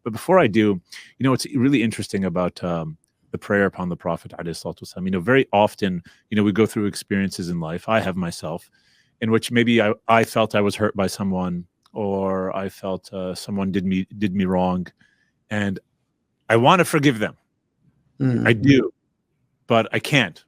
But before I do, what's really interesting about the prayer upon the Prophet ﷺ, very often, we go through experiences in life. I have myself, in which maybe I felt I was hurt by someone, or I felt someone did me wrong, and I want to forgive them. I do, but I can't.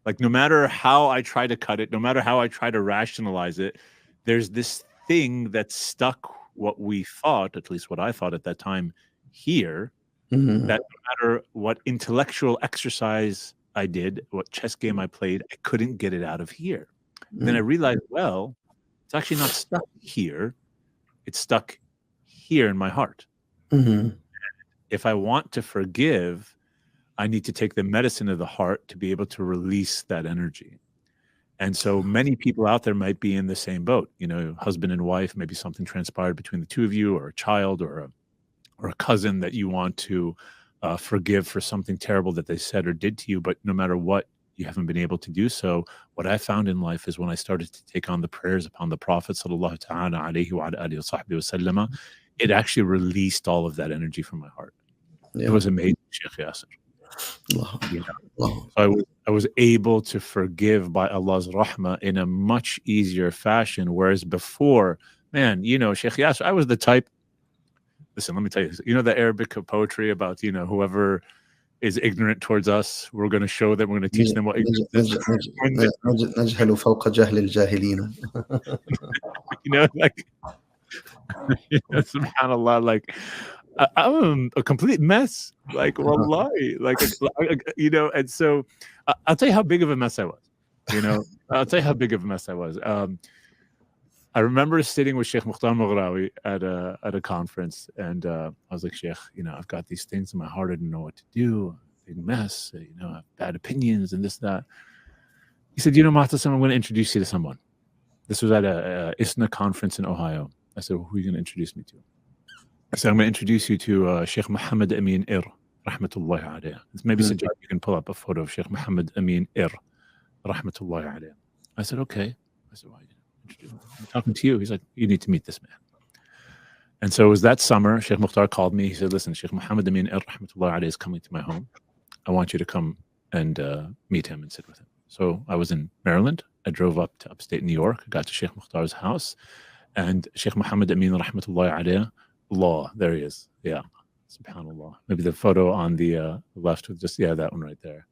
Like, no matter how I try to cut it, no matter how I try to rationalize it, there's this thing that's stuck, what we thought, at least what I thought at that time, here, that no matter what intellectual exercise I did, what chess game I played, I couldn't get it out of here. Then I realized, well, it's actually not stuck here. It's stuck here in my heart. If I want to forgive, I need to take the medicine of the heart to be able to release that energy. And so many people out there might be in the same boat, husband and wife, maybe something transpired between the two of you, or a child, or a cousin that you want to forgive for something terrible that they said or did to you. But no matter what, you haven't been able to do so. What I found in life is when I started to take on the prayers upon the Prophet sallallahu ta'ala alayhi wa alihi wa sahbihi, it actually released all of that energy from my heart. It was amazing, Shaykh Yasser. So I was able to forgive by Allah's rahmah in a much easier fashion, whereas before, man, Shaykh Yasser, I was the type. Listen, let me tell you, the Arabic poetry about whoever is ignorant towards us, we're going to show them, we're going to teach them what ignorance is. نجهل فوق جهل الجاهلين. Like, subhanallah, like, I'm a complete mess, like, wallahi, like, and so I'll tell you how big of a mess I was, I'll tell you how big of a mess I was. I remember sitting with Shaykh Mukhtar Maghrawi at a conference, and I was like, Shaykh, I've got these things in my heart, I don't know what to do, big mess, I have bad opinions and this, that. He said, Moutasem, I'm going to introduce you to someone. This was at a ISNA conference in Ohio. I said, well, who are you going to introduce me to? I said, I'm going to introduce you to Shaykh Muhammad Amin rahmatullahi alayhi. Maybe Sajjad, you can pull up a photo of Shaykh Muhammad Amin rahmatullahi alayhi. I said, okay. I said, why? I'm talking to you. He's like, you need to meet this man. And so it was that summer, Shaykh Mukhtar called me. He said, listen, Shaykh Muhammad Amin rahmatullahi alayhi is coming to my home. I want you to come and meet him and sit with him. So I was in Maryland. I drove up to upstate New York, got to Shaykh Mukhtar's house, and Shaykh Muhammad Amin rahmatullahi alayhi, there he is. Yeah, subhanallah. Maybe the photo on the left with just, that one right there.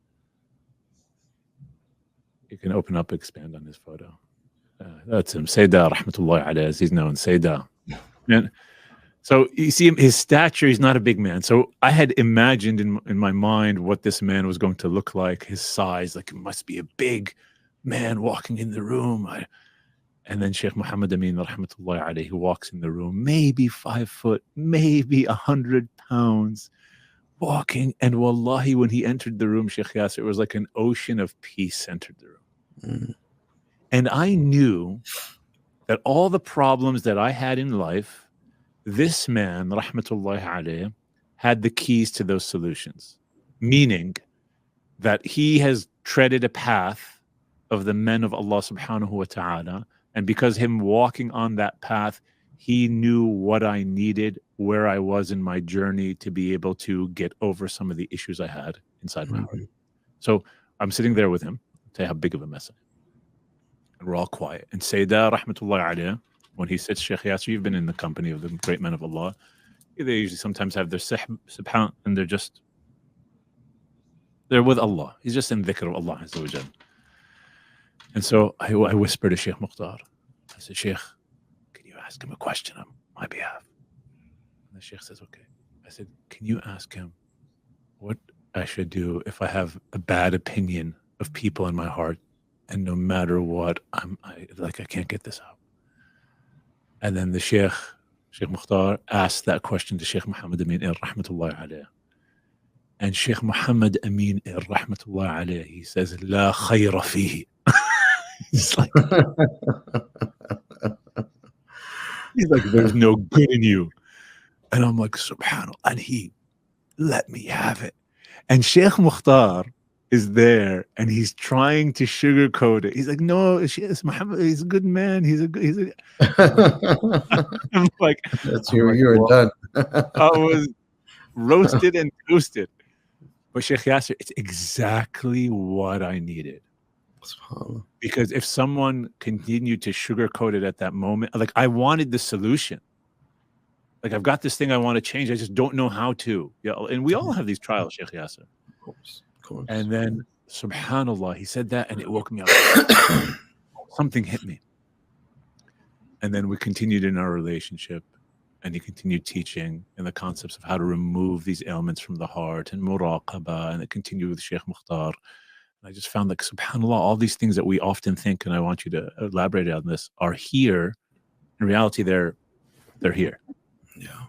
You can open up, expand on this photo. That's him, Sayda rahmatullahi alayhi, as he's known, Sayda. And so you see him, his stature, he's not a big man. So I had imagined in my mind what this man was going to look like, his size, like it must be a big man walking in the room. And then Shaykh Muhammad Amin rahmatullahi alayhi, who walks in the room, maybe 5 foot, maybe 100 pounds, walking. And wallahi, when he entered the room, Shaykh Yasser, it was like an ocean of peace entered the room. And I knew that all the problems that I had in life, this man, rahmatullahi alayhi, had the keys to those solutions. Meaning that he has treaded a path of the men of Allah subhanahu wa ta'ala. And because him walking on that path, he knew what I needed, where I was in my journey to be able to get over some of the issues I had inside my heart. So I'm sitting there with him. I'll tell you how big of a mess I am. And we're all quiet. And Sayda rahmatullahi alayhi, when he sits, Shaykh Yasser, you've been in the company of the great men of Allah. They usually sometimes have their subhan, and they're with Allah. He's just in dhikr of Allah Azza wa Jal. And so I whispered to Shaykh Mukhtar. I said, Shaykh, can you ask him a question on my behalf? And the Shaykh says, okay. I said, can you ask him what I should do if I have a bad opinion of people in my heart, and no matter what, I can't get this out? And then the Shaykh Mukhtar asked that question to Shaykh Muhammad Amin rahmatullahi alayhi. And Shaykh Muhammad Amin rahmatullahi alayhi, he says, La khayra fihi. He's like, there's no good in you. And I'm like, subhanAllah. And he let me have it. And Shaykh Mukhtar is there, and he's trying to sugarcoat it. He's like, no, Muhammad, he's a good man. He's a I'm like, you're done. roasted and toasted. But Sheikh Yasser, it's exactly what I needed. SubhanAllah. Because if someone continued to sugarcoat it at that moment, like I wanted the solution. Like I've got this thing I want to change. I just don't know how to. Yeah, and we all have these trials, Sheikh Yasser. Of course, of course. And then, subhanAllah, he said that and it woke me up. Something hit me. And then we continued in our relationship, and he continued teaching in the concepts of how to remove these ailments from the heart and muraqabah, and it continued with Shaykh Mukhtar. And I just found like, subhanAllah, all these things that we often think, and I want you to elaborate on this, are here. In reality, they're here. Yeah.